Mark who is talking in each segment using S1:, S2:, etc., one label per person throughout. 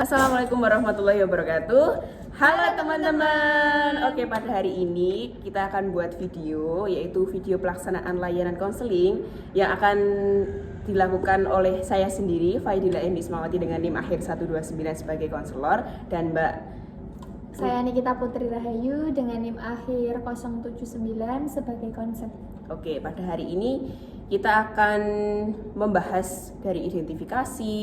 S1: Assalamualaikum warahmatullahi wabarakatuh. Halo teman-teman. Oke, pada hari ini kita akan buat video, yaitu video pelaksanaan layanan konseling yang akan dilakukan oleh saya sendiri, Faidila M. Ismawati dengan NIM akhir 129 sebagai konselor, dan Mbak
S2: Saya Nikita Putri Rahayu dengan NIM akhir 079 sebagai konselor.
S1: Oke, pada hari ini kita akan membahas dari identifikasi,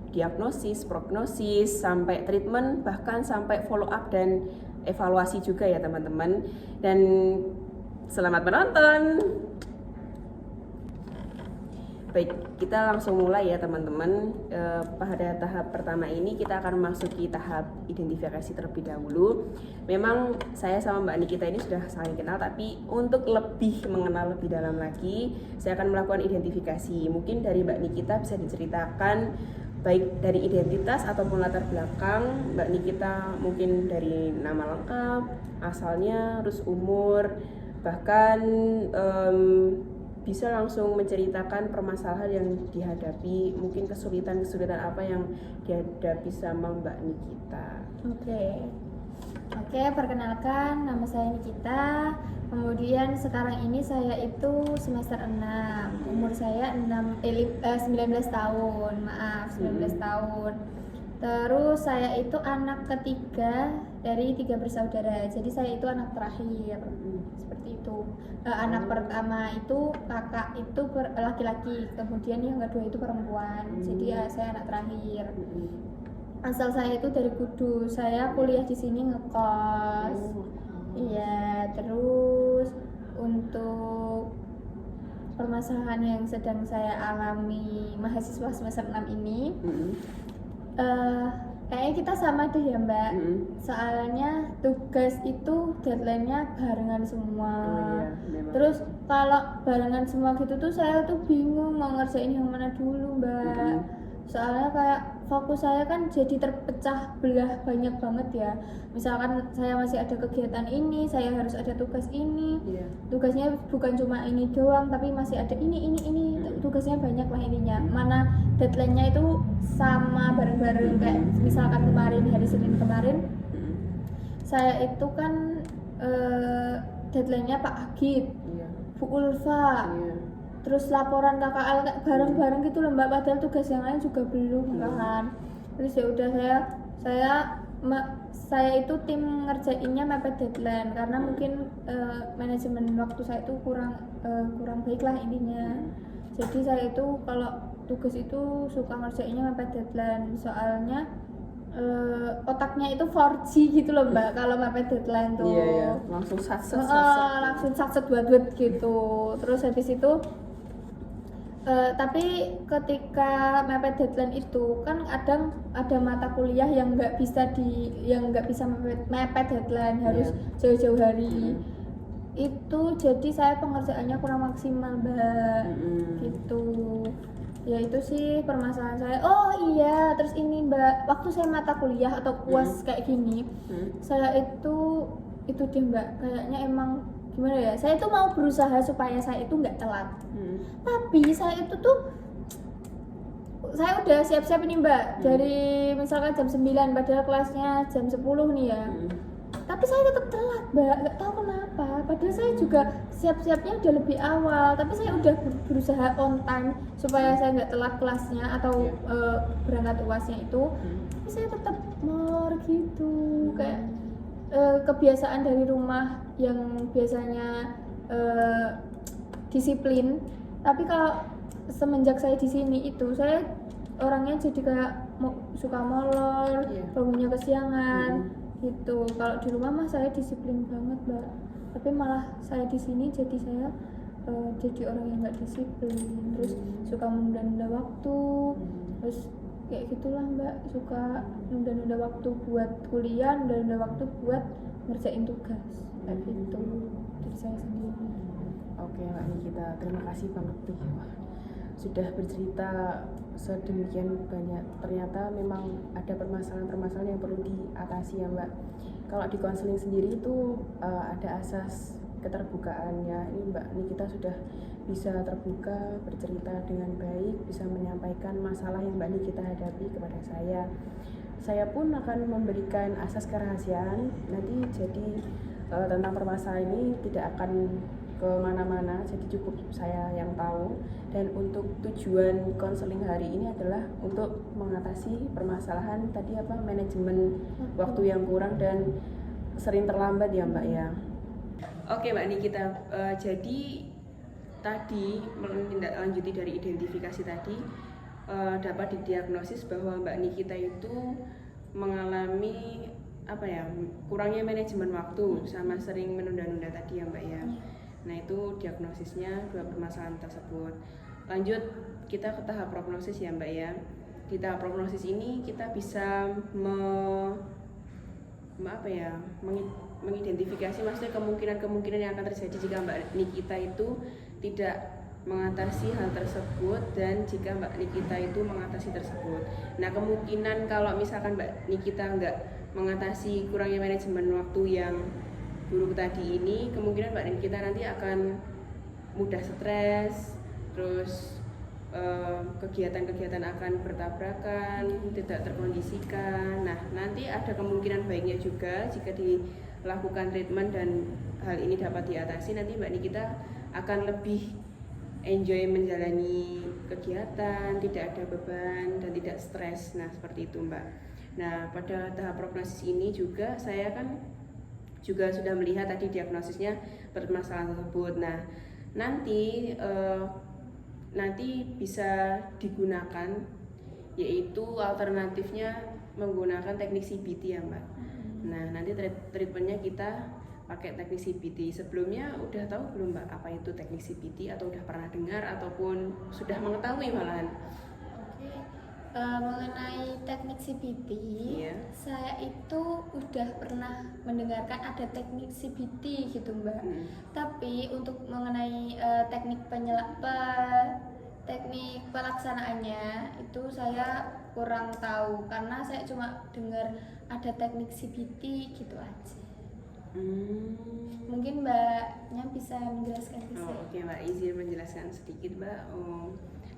S1: diagnosis, prognosis, sampai treatment, bahkan sampai follow up dan evaluasi juga ya teman-teman. Dan selamat menonton. Baik, kita langsung mulai ya teman-teman. Pada tahap pertama ini kita akan memasuki tahap identifikasi terlebih dahulu. Memang saya sama Mbak Nikita ini sudah saling kenal, tapi untuk lebih mengenal lebih dalam lagi, saya akan melakukan identifikasi. Mungkin dari Mbak Nikita bisa diceritakan baik dari identitas ataupun latar belakang Mbak Nikita, mungkin dari nama lengkap, asalnya, terus umur, bahkan bisa langsung menceritakan permasalahan yang dihadapi, mungkin kesulitan apa yang dihadapi sama Mbak Nikita.
S2: Oke, perkenalkan, nama saya Nikita. Kemudian sekarang ini saya itu semester 6. Umur saya 19 tahun. 19 tahun. Terus saya itu anak ketiga dari 3 bersaudara. Jadi saya itu anak terakhir. Seperti itu. Anak pertama itu kakak itu laki-laki, kemudian yang kedua itu perempuan. Jadi saya anak terakhir. Asal saya itu dari Kudus. Saya kuliah di sini ngekos. Iya, terus untuk permasalahan yang sedang saya alami mahasiswa semester 6 ini, kayaknya kita sama deh ya Mbak. Soalnya tugas itu deadline-nya barengan semua. Terus kalau barengan semua gitu tuh saya tuh bingung mau ngerjain yang mana dulu Mbak. Soalnya kayak fokus saya kan jadi terpecah belah banyak banget ya. Misalkan saya masih ada kegiatan ini, saya harus ada tugas ini. Tugasnya bukan cuma ini doang, tapi masih ada ini. Tugasnya banyak lah ininya. Mana deadline-nya itu sama bareng-bareng, kayak misalkan kemarin, hari Senin kemarin, saya itu kan deadline-nya Pak Agit, Bu Ulfa, terus laporan KKL kayak bareng-bareng gitu loh Mbak, padahal tugas yang lain juga belum kan. Terus ya udah saya itu tim ngerjainnya mepet deadline karena mungkin manajemen waktu saya itu kurang baik lah intinya. Jadi saya itu kalau tugas itu suka ngerjainnya mepet deadline, soalnya otaknya itu 4G gitu loh Mbak kalau mepet deadline tuh.
S1: Iya, langsung satset.
S2: Langsung satset buat gitu. Terus habis itu tapi ketika mepet deadline itu kan ada mata kuliah yang nggak bisa mepet deadline, harus jauh-jauh hari. Itu jadi saya pengerjaannya kurang maksimal Mbak. Gitu. Ya itu sih permasalahan saya. Oh iya, terus ini Mbak, waktu saya mata kuliah atau UAS kayak gini, saya itu deh Mbak, kayaknya emang gimana ya, saya itu mau berusaha supaya saya itu nggak telat. Tapi saya itu tuh, saya udah siap-siap ini Mbak, dari misalkan jam 9, padahal kelasnya jam 10 nih ya. Tapi saya tetap telat Mbak, nggak tahu kenapa. Padahal saya juga siap-siapnya udah lebih awal, tapi saya udah berusaha on time supaya saya nggak telat kelasnya atau berangkat UASnya itu. Tapi saya tetap molor gitu, kayak kebiasaan dari rumah yang biasanya disiplin. Tapi kalau semenjak saya di sini itu saya orangnya jadi kayak suka molor, bangunnya kesiangan. Gitu. Kalau di rumah mah saya disiplin banget Mbak, tapi malah saya di sini jadi saya jadi orang yang nggak disiplin, terus suka menunda-nunda waktu, terus kayak gitulah Mbak, suka nunda-nunda waktu buat kuliah, nunda-nunda waktu buat ngerjain tugas kayak gitu dari saya sendiri.
S1: Oke Mbak Nikita, terima kasih banget nih sudah bercerita sedemikian banyak. Ternyata memang ada permasalahan-permasalahan yang perlu diatasi ya Mbak. Kalau di konseling sendiri itu ada asas keterbukaannya. Ini Mbak Nikita sudah bisa terbuka, bercerita dengan baik, bisa menyampaikan masalah yang Mbak Nikita hadapi kepada saya. Saya pun akan memberikan asas kerahasiaan nanti, jadi tentang permasalahan ini tidak akan kemana-mana, jadi cukup saya yang tahu. Dan untuk tujuan konseling hari ini adalah untuk mengatasi permasalahan tadi manajemen waktu yang kurang dan sering terlambat ya Mbak ya. Oke Mbak Nikita, jadi tadi menindaklanjuti dari identifikasi tadi, dapat didiagnosis bahwa Mbak Nikita itu mengalami kurangnya manajemen waktu sama sering menunda-nunda tadi ya Mbak ya. Nah itu diagnosisnya dua permasalahan tersebut. Lanjut kita ke tahap prognosis ya Mbak ya. Di tahap prognosis ini kita bisa mengidentifikasi maksudnya kemungkinan yang akan terjadi jika Mbak Nikita itu tidak mengatasi hal tersebut dan jika Mbak Nikita itu mengatasi tersebut. Nah kemungkinan kalau misalkan Mbak Nikita nggak mengatasi kurangnya manajemen waktu yang buruk tadi ini, kemungkinan Mbak Nikita nanti akan mudah stres, terus kegiatan-kegiatan akan bertabrakan, tidak terkondisikan. Nah nanti ada kemungkinan baiknya juga jika dilakukan treatment dan hal ini dapat diatasi, nanti Mbak Nikita akan lebih enjoy menjalani kegiatan, tidak ada beban dan tidak stres. Nah seperti itu Mbak. Nah pada tahap prognosis ini juga saya kan juga sudah melihat tadi diagnosisnya permasalahan tersebut. Nah nanti bisa digunakan, yaitu alternatifnya menggunakan teknik CBT ya Mbak. Nah nanti treatmentnya kita pakai teknik CBT. Sebelumnya udah tahu belum Mbak apa itu teknik CBT, atau udah pernah dengar ataupun sudah mengetahui malahan?
S2: Mengenai teknik CBT, saya itu udah pernah mendengarkan ada teknik CBT gitu Mbak. Tapi untuk mengenai teknik pelaksanaannya itu saya kurang tahu, karena saya cuma dengar ada teknik CBT gitu aja. Mungkin Mbaknya bisa menjelaskan ke saya.
S1: Oke Mbak, izin menjelaskan sedikit Mbak.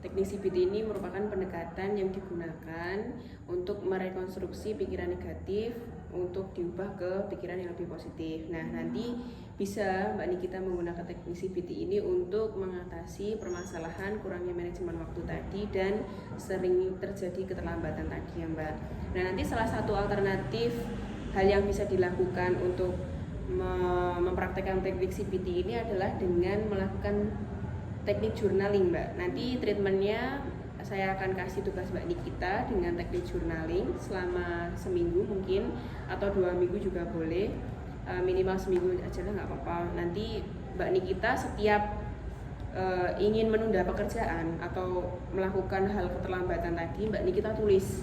S1: Teknik CBT ini merupakan pendekatan yang digunakan untuk merekonstruksi pikiran negatif untuk diubah ke pikiran yang lebih positif. Nah nanti bisa Mbak Nikita menggunakan teknik CBT ini untuk mengatasi permasalahan kurangnya manajemen waktu tadi dan sering terjadi keterlambatan tadi ya Mbak. Nah nanti salah satu alternatif hal yang bisa dilakukan untuk mempraktekkan teknik CBT ini adalah dengan melakukan teknik journaling Mbak. Nanti treatmentnya saya akan kasih tugas Mbak Nikita dengan teknik journaling selama seminggu mungkin, atau 2 minggu juga boleh, minimal seminggu aja lah nggak apa-apa. Nanti Mbak Nikita setiap ingin menunda pekerjaan atau melakukan hal keterlambatan tadi, Mbak Nikita tulis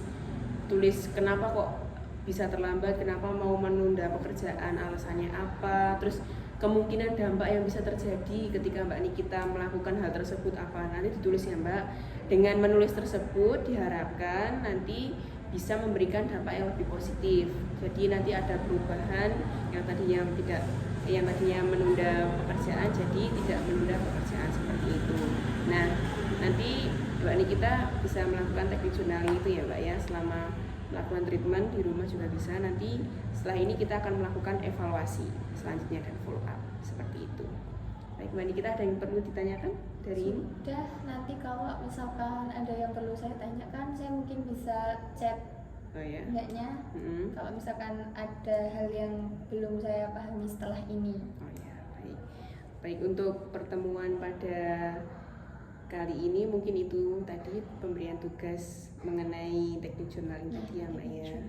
S1: kenapa kok bisa terlambat, kenapa mau menunda pekerjaan, alasannya apa, terus kemungkinan dampak yang bisa terjadi ketika Mbak Nikita melakukan hal tersebut apa. Nanti ditulis ya Mbak. Dengan menulis tersebut diharapkan nanti bisa memberikan dampak yang lebih positif. Jadi nanti ada perubahan yang tadinya menunda pekerjaan jadi tidak menunda pekerjaan, seperti itu. Nah nanti Mbak Nikita bisa melakukan teknik journaling itu ya Mbak ya, selama melakukan treatment di rumah juga bisa. Nanti setelah ini kita akan melakukan evaluasi selanjutnya dan follow up, seperti itu. Baik Mbak Nikita, ada yang perlu ditanyakan dari ini?
S2: Sudah, nanti kalau misalkan ada yang perlu saya tanyakan, saya mungkin bisa chat Mbaknya. Kalau misalkan ada hal yang belum saya pahami setelah ini.
S1: Baik, untuk pertemuan pada kali ini mungkin itu tadi pemberian tugas mengenai teknik journaling tadi ya Mbak ya.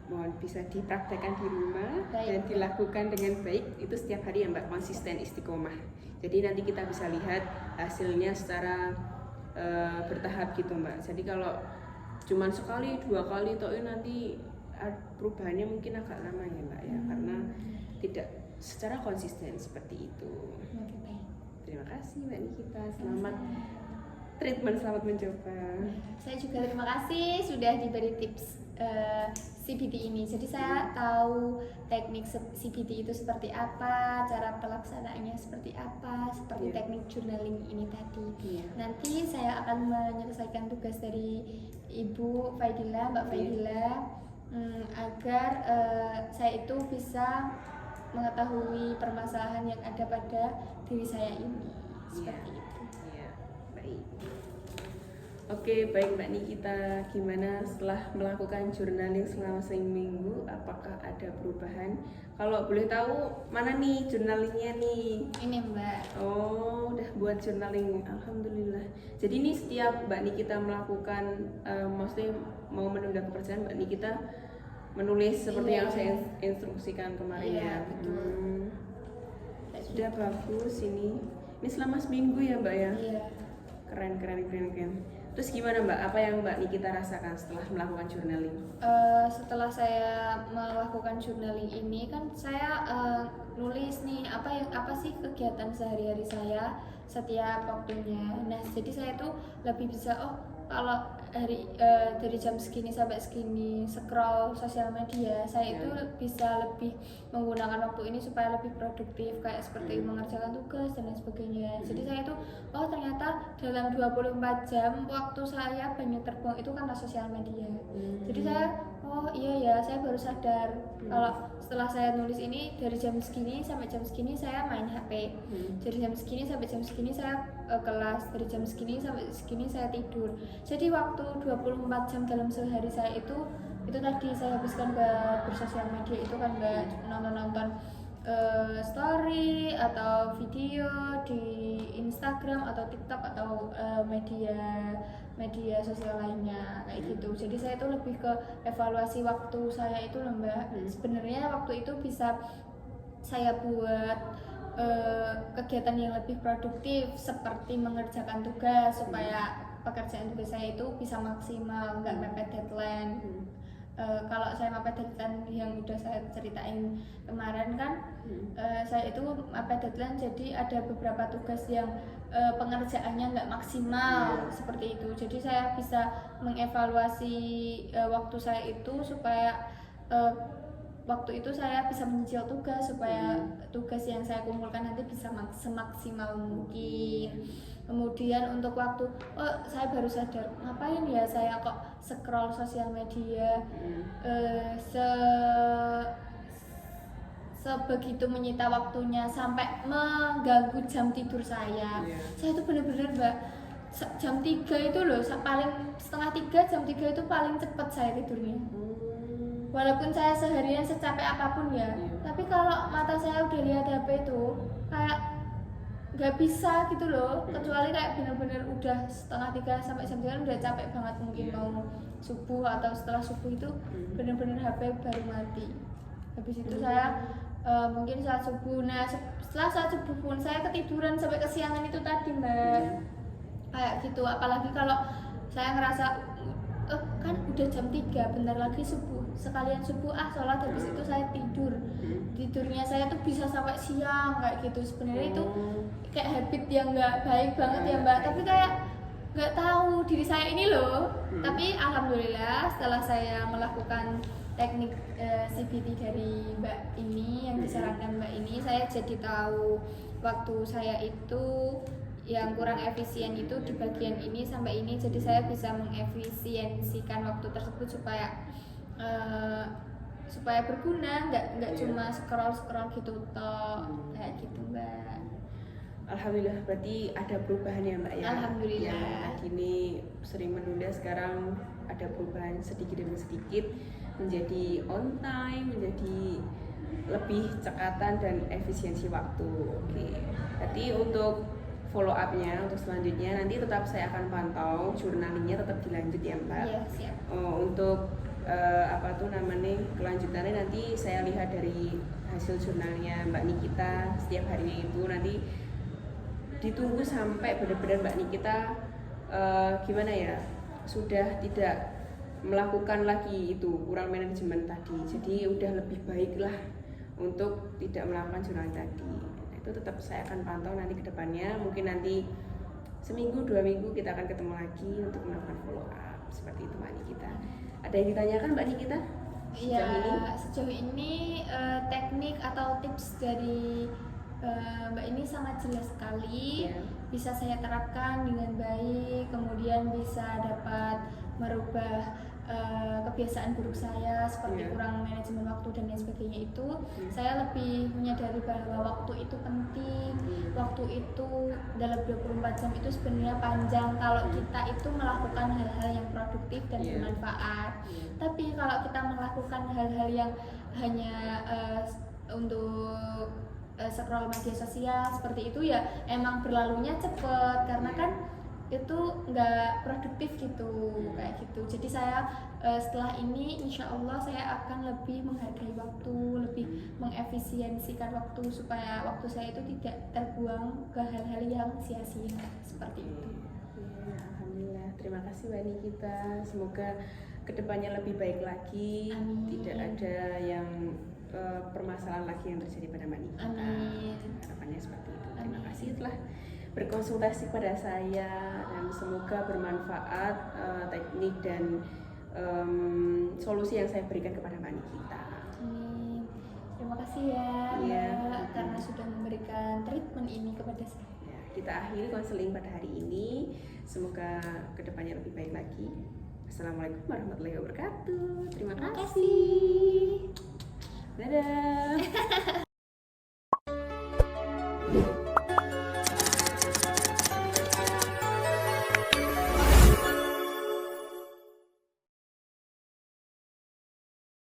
S1: Mohon bisa dipraktekkan di rumah dan dilakukan dengan baik itu setiap hari ya Mbak, konsisten istiqomah. Jadi nanti kita bisa lihat hasilnya secara bertahap gitu Mbak. Jadi kalau cuman sekali 2 kali toh nanti perubahannya mungkin agak lama ya Mbak ya, karena tidak secara konsisten seperti itu. Terima kasih Mbak Nikita, selamat treatment, selamat mencoba.
S2: Saya juga terima kasih sudah diberi tips CBT ini. Jadi saya tahu teknik CBT itu seperti apa, cara pelaksanaannya seperti apa, seperti teknik journaling ini tadi. Nanti saya akan menyelesaikan tugas dari Ibu Faidila, Mbak Faidila, agar saya itu bisa mengetahui permasalahan yang ada pada diri saya ini. Seperti itu.
S1: Baik. Oke, baik Mbak Nikita, gimana setelah melakukan journaling selama seminggu, apakah ada perubahan? Kalau boleh tahu, mana nih journalingnya nih?
S2: Ini Mbak.
S1: Oh, udah buat journaling, alhamdulillah. Jadi ini setiap Mbak Nikita melakukan, maksudnya mau menunda pekerjaan, Mbak Nikita menulis seperti yang saya instruksikan kemarin ya.
S2: Betul.
S1: Sudah bagus ini. Ini selama seminggu ya Mbak ya?
S2: Iya.
S1: Keren. Terus gimana Mbak? Apa yang Mbak Nikita rasakan setelah melakukan journaling?
S2: Setelah saya melakukan journaling ini kan saya nulis nih apa sih kegiatan sehari-hari saya setiap waktunya. Nah jadi saya tuh lebih bisa kalau dari jam segini sampai segini scroll sosial media, saya itu bisa lebih menggunakan waktu ini supaya lebih produktif, kayak seperti mengerjakan tugas dan lain sebagainya. Jadi saya itu ternyata dalam 24 jam waktu saya banyak terbuang itu karena sosial media. Jadi saya saya baru sadar kalau setelah saya nulis ini dari jam segini sampai jam segini saya main HP. Dari jam segini sampai jam segini saya kelas, dari jam segini sampai segini saya tidur. Jadi waktu 24 jam dalam sehari saya itu tadi saya habiskan buat bersosial media, itu kan nggak nonton story atau video di Instagram atau TikTok atau media sosial lainnya kayak gitu. Jadi saya itu lebih ke evaluasi waktu saya itu loh Mbak. Sebenarnya waktu itu bisa saya buat kegiatan yang lebih produktif seperti mengerjakan tugas supaya pekerjaan tugas saya itu bisa maksimal, nggak mepet deadline. Kalau saya mepet deadline yang udah saya ceritain kemarin kan, saya itu mepet deadline, jadi ada beberapa tugas yang pengerjaannya nggak maksimal seperti itu. Jadi saya bisa mengevaluasi waktu saya itu supaya waktu itu saya bisa menyicil tugas supaya tugas yang saya kumpulkan nanti bisa semaksimal mungkin. Kemudian untuk waktu, saya baru sadar ngapain ya saya kok scroll sosial media sebegitu menyita waktunya sampai mengganggu jam tidur saya. Saya itu benar-benar Mbak, jam 3 itu loh, paling setengah 3, jam 3 itu paling cepat saya tidurnya. Walaupun saya seharian secapek apapun ya, tapi kalau mata saya udah lihat HP itu kayak nggak bisa gitu loh, kecuali kayak bener-bener udah setengah 3 sampai jam 3 udah capek banget, mungkin mau subuh atau setelah subuh itu bener-bener HP baru mati. Habis itu saya mungkin saat subuh, nah setelah saat subuh pun saya ketiduran sampai kesiangan itu tadi Mbak. Kayak gitu, apalagi kalau saya ngerasa kan udah jam 3, bentar lagi subuh, sekalian subuh sholat, habis itu saya tidurnya saya tuh bisa sampai siang kayak gitu. Sebenarnya itu kayak habit yang nggak baik banget ya Mbak, tapi kayak nggak tahu diri saya ini loh. Tapi alhamdulillah setelah saya melakukan teknik CBT dari Mbak ini yang disarankan Mbak ini, saya jadi tahu waktu saya itu yang kurang efisien itu di bagian ini sampai ini, jadi saya bisa mengefisiensikan waktu tersebut supaya berguna, nggak cuma scroll gitu toh kayak gitu Mbak.
S1: Alhamdulillah, berarti ada perubahan ya Mbak ya.
S2: Alhamdulillah.
S1: Yang tadi ini sering menunda, sekarang ada perubahan sedikit demi sedikit menjadi on time, menjadi lebih cekatan dan efisiensi waktu. Oke. Berarti untuk follow up-nya untuk selanjutnya nanti tetap saya akan pantau, journalingnya tetap dilanjut ya Mbak.
S2: Iya, siap.
S1: Untuk kelanjutannya nanti saya lihat dari hasil jurnalnya Mbak Nikita setiap harinya itu, nanti ditunggu sampai benar-benar Mbak Nikita gimana ya, sudah tidak melakukan lagi itu kurang manajemen tadi, jadi udah lebih baik lah untuk tidak melakukan journaling tadi. Itu tetap saya akan pantau nanti ke depannya, mungkin nanti seminggu 2 minggu kita akan ketemu lagi untuk melakukan follow up seperti itu Mbak Nikita. Ada yang ditanyakan Mbak Nikita?
S2: Ya,
S1: sejauh ini?
S2: sejauh ini teknik atau tips dari Mbak ini sangat jelas sekali,
S1: Ya.
S2: bisa saya terapkan dengan baik, kemudian bisa dapat merubah kebiasaan buruk saya seperti
S1: Ya.
S2: kurang manajemen waktu dan lain sebagainya itu.
S1: Ya.
S2: Saya lebih menyadari bahwa waktu itu penting, waktu itu dalam 24 jam itu sebenarnya panjang kalau kita itu melakukan hal-hal yang produktif dan
S1: Ya.
S2: bermanfaat.
S1: Ya.
S2: Tapi kalau kita melakukan hal-hal yang hanya untuk scroll media sosial seperti itu ya emang berlalunya cepet karena kan itu nggak produktif gitu kayak gitu. Jadi saya setelah ini insya Allah saya akan lebih menghargai waktu, lebih mengefisiensikan waktu supaya waktu saya itu tidak terbuang ke hal-hal yang sia-sia seperti itu.
S1: Ya, alhamdulillah. Terima kasih Mbak Nikita. Semoga kedepannya lebih baik lagi.
S2: Amin.
S1: Tidak ada yang permasalahan lagi yang terjadi pada Mbak Nikita.
S2: Amin.
S1: Harapannya seperti itu. Terima
S2: Amin.
S1: kasih telah berkonsultasi pada saya dan semoga bermanfaat teknik dan solusi yang saya berikan kepada Mbak Nikita.
S2: Amin. Terima kasih ya
S1: Iya.
S2: Mbak karena sudah memberikan treatment ini kepada saya.
S1: Ya, kita akhiri konseling pada hari ini. Semoga kedepannya lebih baik lagi. Assalamualaikum warahmatullahi wabarakatuh. Terima kasih. Dadah.